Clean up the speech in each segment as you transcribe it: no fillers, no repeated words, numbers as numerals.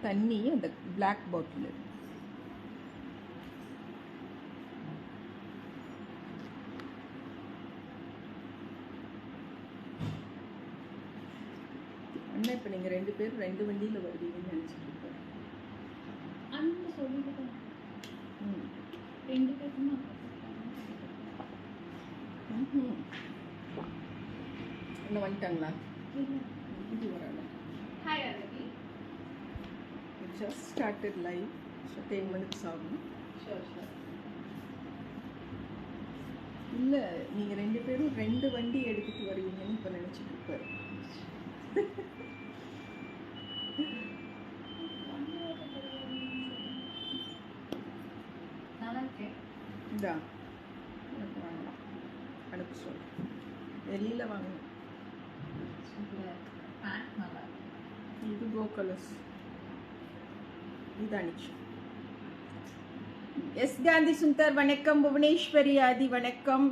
தண்ணி அந்த பிளாக் பாட்டில். அண்ணா இப்போ நீங்கள் 2 பேரும் 2 வண்டியில் வருவீங்கன்னு நினச்சிட்டு இருக்கேன். அண்ணன் சொல்லிட்டு 2 பேருக்கும் இன்னும் வந்துட்டாங்களா? இது வரல. Hi Aravi. It just started live, so 10 minutes ஆகும். Sure. இல்லை நீங்கள் 2 பேரும் 2 வண்டி எடுத்துகிட்டு வருவீங்கன்னு இப்போ நினச்சிட்டு இருப்பாரு. இதா எனக்கு வாங்கலாம், அனுப்ப சொல். வெளியில் வாங்கணும். இது கோ கலர்ஸ். இது அனுச்சு. எஸ் காந்தி சுந்தர் வணக்கம். புவனேஸ்வரி ஆதி வணக்கம்.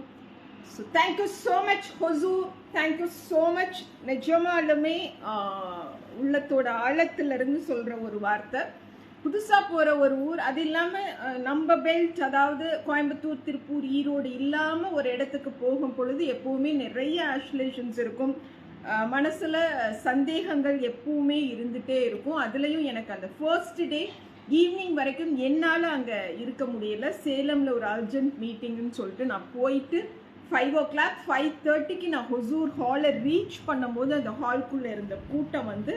So thank you so much Hosur, thank you so much. நிஜமாலுமே உள்ளத்தோட ஆழத்திலிருந்து சொல்கிற ஒரு வார்த்தை. புதுசாக போகிற ஒரு ஊர், அது இல்லாமல் நம்ம பெல்ட், அதாவது கோயம்புத்தூர், திருப்பூர், ஈரோடு இல்லாமல் ஒரு இடத்துக்கு போகும் பொழுது எப்போவுமே நிறைய ஆஸ்லேஷன்ஸ் இருக்கும். மனசில் சந்தேகங்கள் எப்பவுமே இருந்துகிட்டே இருக்கும். அதுலேயும் எனக்கு அந்த ஃபர்ஸ்ட் டே ஈவினிங் வரைக்கும் என்னால் அங்கே இருக்க முடியல. சேலமில் ஒரு அர்ஜென்ட் மீட்டிங்னு சொல்லிட்டு நான் போயிட்டு 5 o'clock 5:30க்கு நான் ஹொசூர் ஹாலை ரீச் பண்ணும்போது அந்த ஹால்குள்ளே இருந்த கூட்டம் வந்து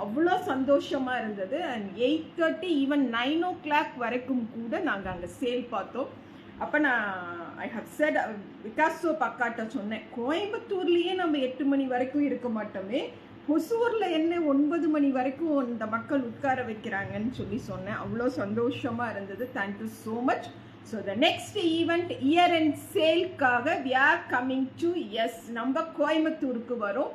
அவ்வளோ சந்தோஷமாக இருந்தது. அண்ட் 8:30 ஈவன் 9 o'clock வரைக்கும் கூட நாங்கள் அங்கே சேல் பார்த்தோம். அப்போ நான் ஐ ஹவ் செட் விகாஸோ பக்காட்ட சொன்னேன், கோயம்புத்தூர்லேயே நம்ம 8 மணி வரைக்கும் இருக்க மாட்டோமே, ஹொசூரில் என்ன 9 மணி வரைக்கும் இந்த மக்கள் உட்கார வைக்கிறாங்கன்னு சொல்லி சொன்னேன். அவ்வளோ சந்தோஷமாக இருந்தது. Thank you so much. So the next event year and சேல்க்காக வி ஆர் கம்மிங் டு நம்ம கோயம்புத்தூருக்கு வரும்.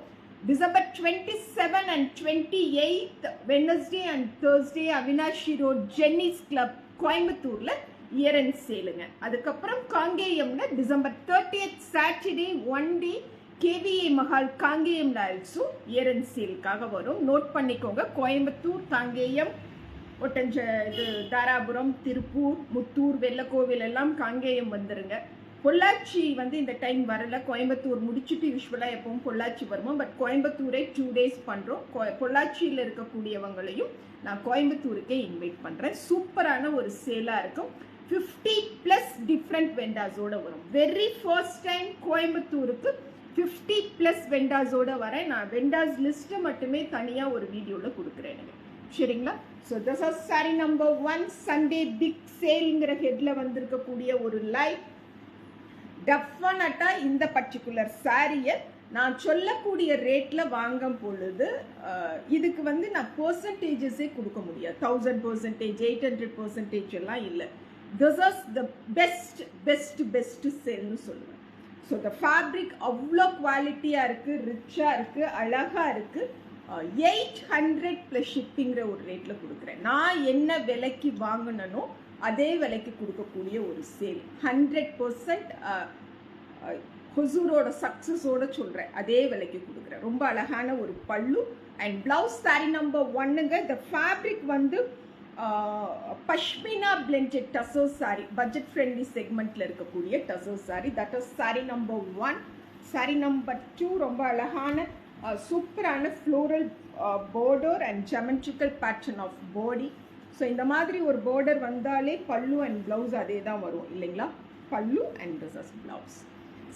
December 27 and 28 Wednesday and Thursday Avinashi road Jenney's club கோயம்புத்தூரில் இயர் அண்ட் சேலுங்க. அதுக்கப்புறம் காங்கேயம்ல December 30th Saturday 1 day KVA Mahal காங்கேயம்ல ஆல்சோ இயர் அண்ட் சேலுக்காக வரும். நோட் பண்ணிக்கோங்க. கோயம்புத்தூர், காங்கேயம், இது தாராபுரம், திருப்பூர், முத்தூர், வெள்ளக்கோவில் எல்லாம் காங்கேயம் வந்துருங்க. பொள்ளாச்சி வந்து இந்த டைம் வரல. கோயம்புத்தூர் முடிச்சுட்டு யூஸ்வலாக எப்பவும் பொள்ளாச்சி வருவோம். பட் கோயம்புத்தூரை 2 days பண்ணுறோம். பொள்ளாச்சியில் இருக்கக்கூடியவங்களையும் நான் கோயம்புத்தூருக்கே இன்வைட் பண்ணுறேன். சூப்பரான ஒரு சேலாக இருக்கும். 50+ டிஃப்ரெண்ட் வெண்டாஸோடு வரும். வெரி ஃபர்ஸ்ட் டைம் கோயம்புத்தூருக்கு 50+ வெண்டாஸோடு வரேன். நான் வெண்டாஸ் லிஸ்ட்டை மட்டுமே தனியாக ஒரு வீடியோவில் கொடுக்குறேன். சரிங்களா? So this is saree number 1 Sunday big சேல்ங்கிற ஹெட்டில் வந்திருக்கக்கூடிய ஒரு லைவ். டெஃபினட்டாக இந்த பர்டிகுலர் சாரியை நான் சொல்லக்கூடிய ரேட்டில் வாங்கும் பொழுது இதுக்கு வந்து நான் பர்சன்டேஜஸே கொடுக்க முடியாது. 1000%, 800% எல்லாம் இல்லை. திஸ் இஸ் த பெஸ்ட் சேல்னு சொல்லுவேன். ஸோ த ஃபேப்ரிக் அவ்வளோ குவாலிட்டியாக இருக்குது, ரிச்சாக இருக்குது, அழகாக இருக்குது. 800+ ஷிப்பிங்கிற ஒரு ரேட்டில் கொடுக்குறேன். நான் என்ன விலைக்கு வாங்கினனோ அதே விலைக்கு கொடுக்கக்கூடிய ஒரு சேல். 100% ஹொசூரோட சக்ஸஸோட சொல்கிறேன். அதே விலைக்கு கொடுக்குறேன். ரொம்ப அழகான ஒரு பல்லு அண்ட் பிளவுஸ். சாரி நம்பர் 1ங்க. இந்த ஃபேப்ரிக் வந்து pashmina blended tussar saree, budget friendly செக்மெண்ட்டில் இருக்கக்கூடிய tussar saree. That is saree number 1. Saree number 2 ரொம்ப அழகான சூப்பரான floral border and geometrical pattern of body. So இந்த மாதிரி ஒரு பார்டர் வந்தாலே பல்லு அண்ட் ப்ளவுஸ் அதே தான் வரும் இல்லைங்களா? பல்லு and this is blouse.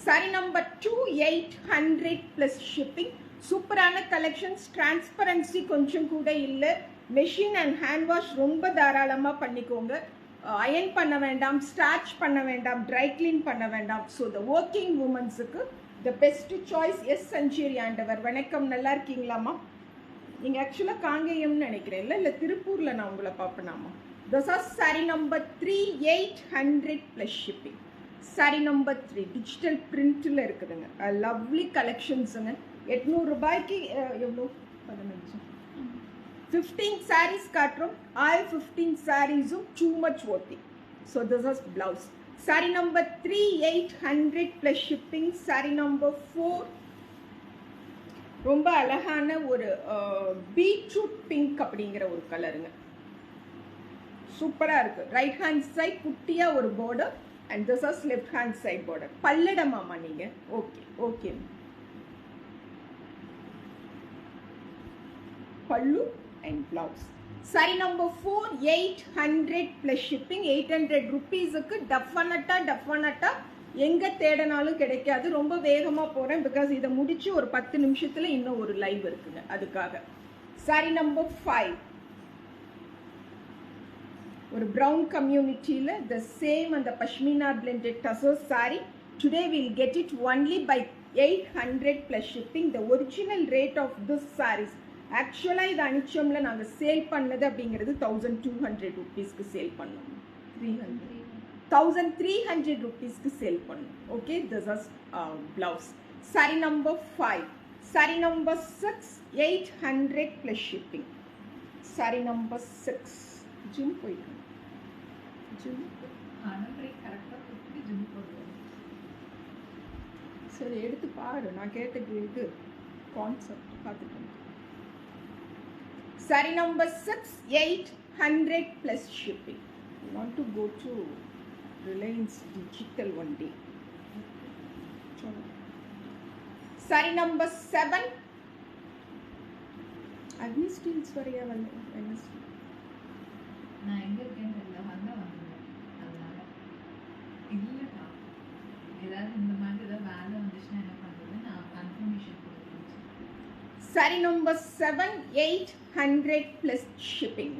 Sorry number 2 800+ shipping. சூப்பரான கலெக்ஷன்ஸ். டிரான்ஸ்பரன்சி கொஞ்சம் கூட இல்லை. மெஷின் அண்ட் ஹேண்ட் வாஷ் ரொம்ப தாராளமாக பண்ணிக்கோங்க. அயன் பண்ண வேண்டாம், ஸ்டார்ச் பண்ண வேண்டாம், ட்ரை கிளீன் பண்ண வேண்டாம். ஸோ த ஒர்க்கிங் உமன்ஸுக்கு த பெஸ்ட் சாய்ஸ். எஸ் சஞ்சேரி ஆண்டவர் வணக்கம். நல்லா இருக்கீங்களாம்மா? நீங்கள் ஆக்சுவலாக காங்கேயம்னு நினைக்கிறேன் இல்லை திருப்பூரில் நான் உங்களை பார்ப்பேனாமா? This is saree number 3 800+ shipping. Saree number 3 digital பிரிண்டில் இருக்குதுங்க. லவ்லி கலெக்ஷன்ஸுங்க. 800 ரூபாய்க்கு எவ்வளோ? 15 sarees காட்டுறோம். all 15 sareesம் too much worthy. So this is blouse. Saree number 3 800+ shipping. Saree number 4 ரொம்ப அழகான ஒரு பீட்ரூட் பிங்க் அப்படிங்கிற ஒரு கலருங்க. சூப்பரா இருக்கு. ரைட் ஹேண்ட் சைட் குட்டியா ஒரு border and this is left hand side border. பல்லடமாமா நீங்க? Okay okay. பல்லு and blouse. Saree number 4 800 plus shipping. 800 rupeesக்கு டெஃபனட்டா எங்க தேடனாலும் கிடைக்காது. ரொம்ப வேகமா போறேன் பிகாஸ் இதை முடிச்சு ஒரு 10 நிமிஷத்துல இன்னும் ஒரு லைவ் இருக்குங்க அதுக்காக. Saree number 5 ஒரு brown கம்யூனிட்டியில the same and the pashmina blended tussar saree. Today we'll get it only by 800 plus shipping. The original rate of this sarees ஆக்சுவலாக இது அனிச்சம்ல நாங்கள் சேல் பண்ணது அப்படிங்கிறது 1200 rupeesக்கு சேல் பண்ணோம். 1300 rupeesக்கு சேல் பண்ணோம். Okay, this is blouse. saree number 5. saree number 6 800 plus shipping. saree number 6 gym போயிட்டு சரி எடுத்து பாரு, நான் கேட்டது இது கான்செப்ட் பார்த்துட்டு. saree number 6 800 plus shipping. You want to go to Reliance Digital one day. saree number 7 Agni Steels வரையா வந்து நான் எங்க இருக்கேன்னு தெரியல, வந்தேன் அதனால இல்லைடா. ஏதாவது இந்த மாதிரி ஏதாவது வேலை வந்துச்சுன்னா என்ன பண்ணுறது, நான் கன்ஃபர்மேஷன் கொடுத்துருக்கேன். saree number 7 800 plus shipping.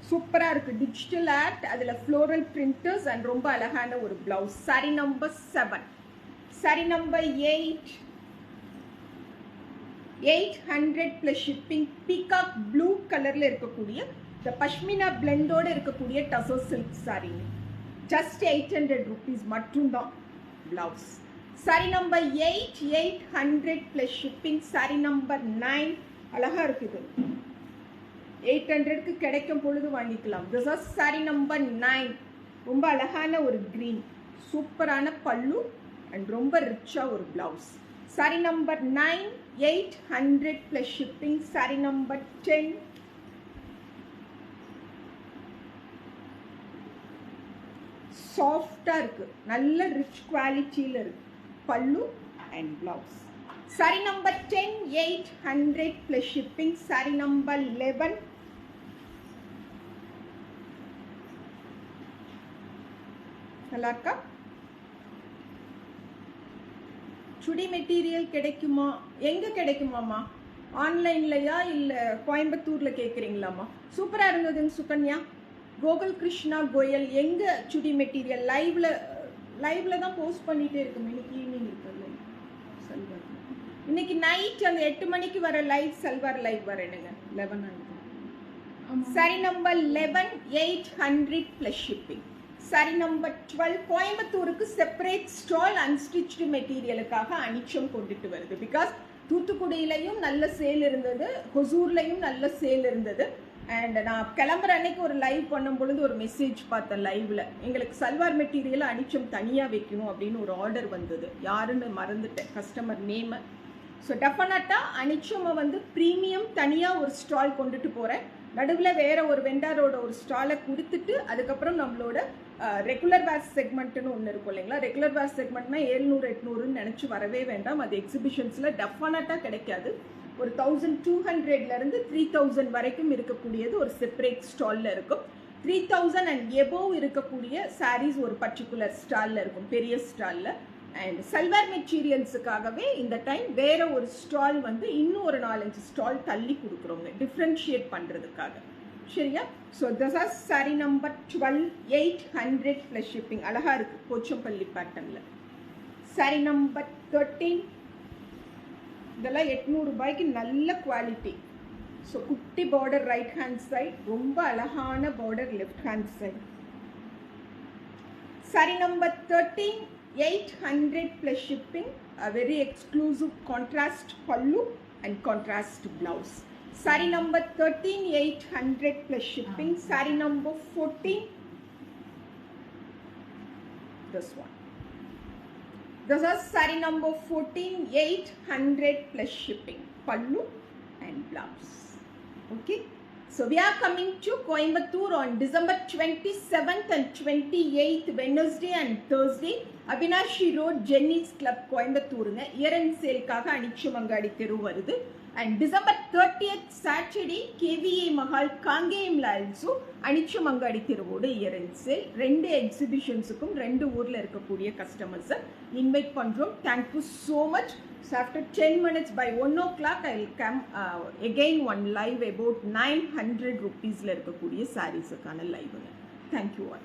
சூப்பரா இருக்கு. டிஜிட்டல் ஆர்ட், அதுல ஃப்ளோரல் பிரிண்டர்ஸ் அண்ட் ரொம்ப அழகான ஒரு blouse. saree number 7. saree number 8 800 plus shipping. Peacock blue கலர்ல இருக்கக்கூடிய இந்த பஷ்மினா பிளெண்டோட இருக்கக்கூடிய டசோ சில்க் saree. ஜஸ்ட் 800 rupees மட்டும்தான் blouse. saree number 8 800 plus shipping. saree number 9 அழகா இருக்குது. 800க்கு கிடைக்கும் பொழுது வாங்கிக்கலாம். this is saree number 9. ரொம்ப அழகான ஒரு green, சூப்பரான பல்லு அண்ட் ரொம்ப ரிச்சா ஒரு blouse. saree number 9 800 plus shipping. saree number 10 சாஃப்டா இருக்கு, நல்ல ரிச் குவாலிட்டியில இருக்கு பல்லு and blouse. saree number 10 800 plus shipping. saree number 11 நல்லா இருக்கா? சுடி மெட்டீரியல் கிடைக்குமா? எங்க கிடைக்குமாமா? ஆன்லைன்லயா இல்ல கோயம்புத்தூர்ல கேக்குறீங்களாமா? சூப்பரா இருந்ததுங்க சுகன்யா. கோகுல் கிருஷ்ணா கோயல் எங்க சுடி மெட்டீரியல் லைவ்ல தான் போஸ்ட் பண்ணிட்டே இருக்கும். இன்னைக்கு ஈவினிங் இருக்குல்ல சல்வார், இன்னைக்கு நைட் அந்த 8 மணிக்கு வர லைவ் சல்வார் லைவ் வரேனுங்க 11. saree number 11 800 plus shipping. saree number 12 கோயம்புத்தூருக்கு செப்பரேட் ஸ்டால் அன்ஸ்டிச்டு மெட்டீரியலுக்காக அனிச்சம் கொண்டுட்டு வருது. பிகாஸ் தூத்துக்குடியிலையும் நல்ல சேல் இருந்தது, ஹொசூர்லையும் நல்ல சேல் இருந்தது. அண்ட் நான் கிளம்புற அன்னைக்கு ஒரு லைவ் பண்ணும் பொழுது ஒரு மெசேஜ் பார்த்தேன் லைவ்ல, எங்களுக்கு சல்வார் மெட்டீரியல் அனிச்சம் தனியாக வைக்கணும் அப்படின்னு ஒரு ஆர்டர் வந்தது. யாருன்னு மறந்துட்டேன் கஸ்டமர் நேம். ஸோ டெஃபினட்டாக அனிச்சமை வந்து ப்ரீமியம் தனியாக ஒரு ஸ்டால் கொண்டுட்டு போகிறேன். நடுவில் வேற ஒரு வெண்டாரோட ஒரு ஸ்டாலை கொடுத்துட்டு அதுக்கப்புறம் நம்மளோட ரெகுலர் வேர் செக்மெண்ட்னு ஒன்று இருக்கும் இல்லைங்களா. ரெகுலர் வேர் செக்மெண்ட்னா 700 800ன்னு நினச்சி வரவே வேண்டாம். அது எக்ஸிபிஷன்ஸில் டெஃபினட்டாக கிடைக்காது. ஒரு 1200லேருந்து 3000 வரைக்கும் இருக்கக்கூடியது ஒரு செப்பரேட் ஸ்டாலில் இருக்கும். 3000 அண்ட் எபோவ் இருக்கக்கூடிய சாரீஸ் ஒரு பர்டிகுலர் ஸ்டாலில் இருக்கும், பெரிய ஸ்டாலில். அண்ட் சல்வார் மெட்டீரியல்ஸுக்காகவே இந்த டைம் வேற ஒரு ஸ்டால் வந்து இன்னும் ஒரு 4-5 ஸ்டால் தள்ளி கொடுக்குறோங்க டிஃப்ரென்ஷியேட் பண்ணுறதுக்காக. சரியா? So this are saree number 12 800 plus shipping. அழகா இருக்கு போச்சம்பள்ளி பேட்டர்னில். saree number 13 இதெல்லாம் 800 ரூபாய்க்கு நல்ல குவாலிட்டி. ஸோ குட்டி பார்டர் ரைட் ஹேண்ட் சைட், ரொம்ப அழகான border left hand side. saree number 13 800 plus shipping. A very exclusive contrast pallu and contrast blouse. saree number 13 800 plus shipping. saree number 14 this one. This is saree number 14, 800 plus shipping, pallu and blouse. Okay, so we are coming to Coimbatore on December 27th and 28th, Wednesday and Thursday, Avinashi Road, Jenny's Club, Coimbatore. Year-end sale kaga Anichumangadi Theru varudhu. And December 30th, Saturday, KVA Mahal, Kangayamla also, Anichumangadi Thiruvodu year-end sale. Rendu exhibitionsukum, rendu ஊர்ல இருக்கக்கூடிய customers invite பண்றோம். Thank you so much. So after 10 minutes, by 1 o'clock, I will come again one live about 900 rupees la இருக்கக்கூடிய sarees கான live. Thank you all.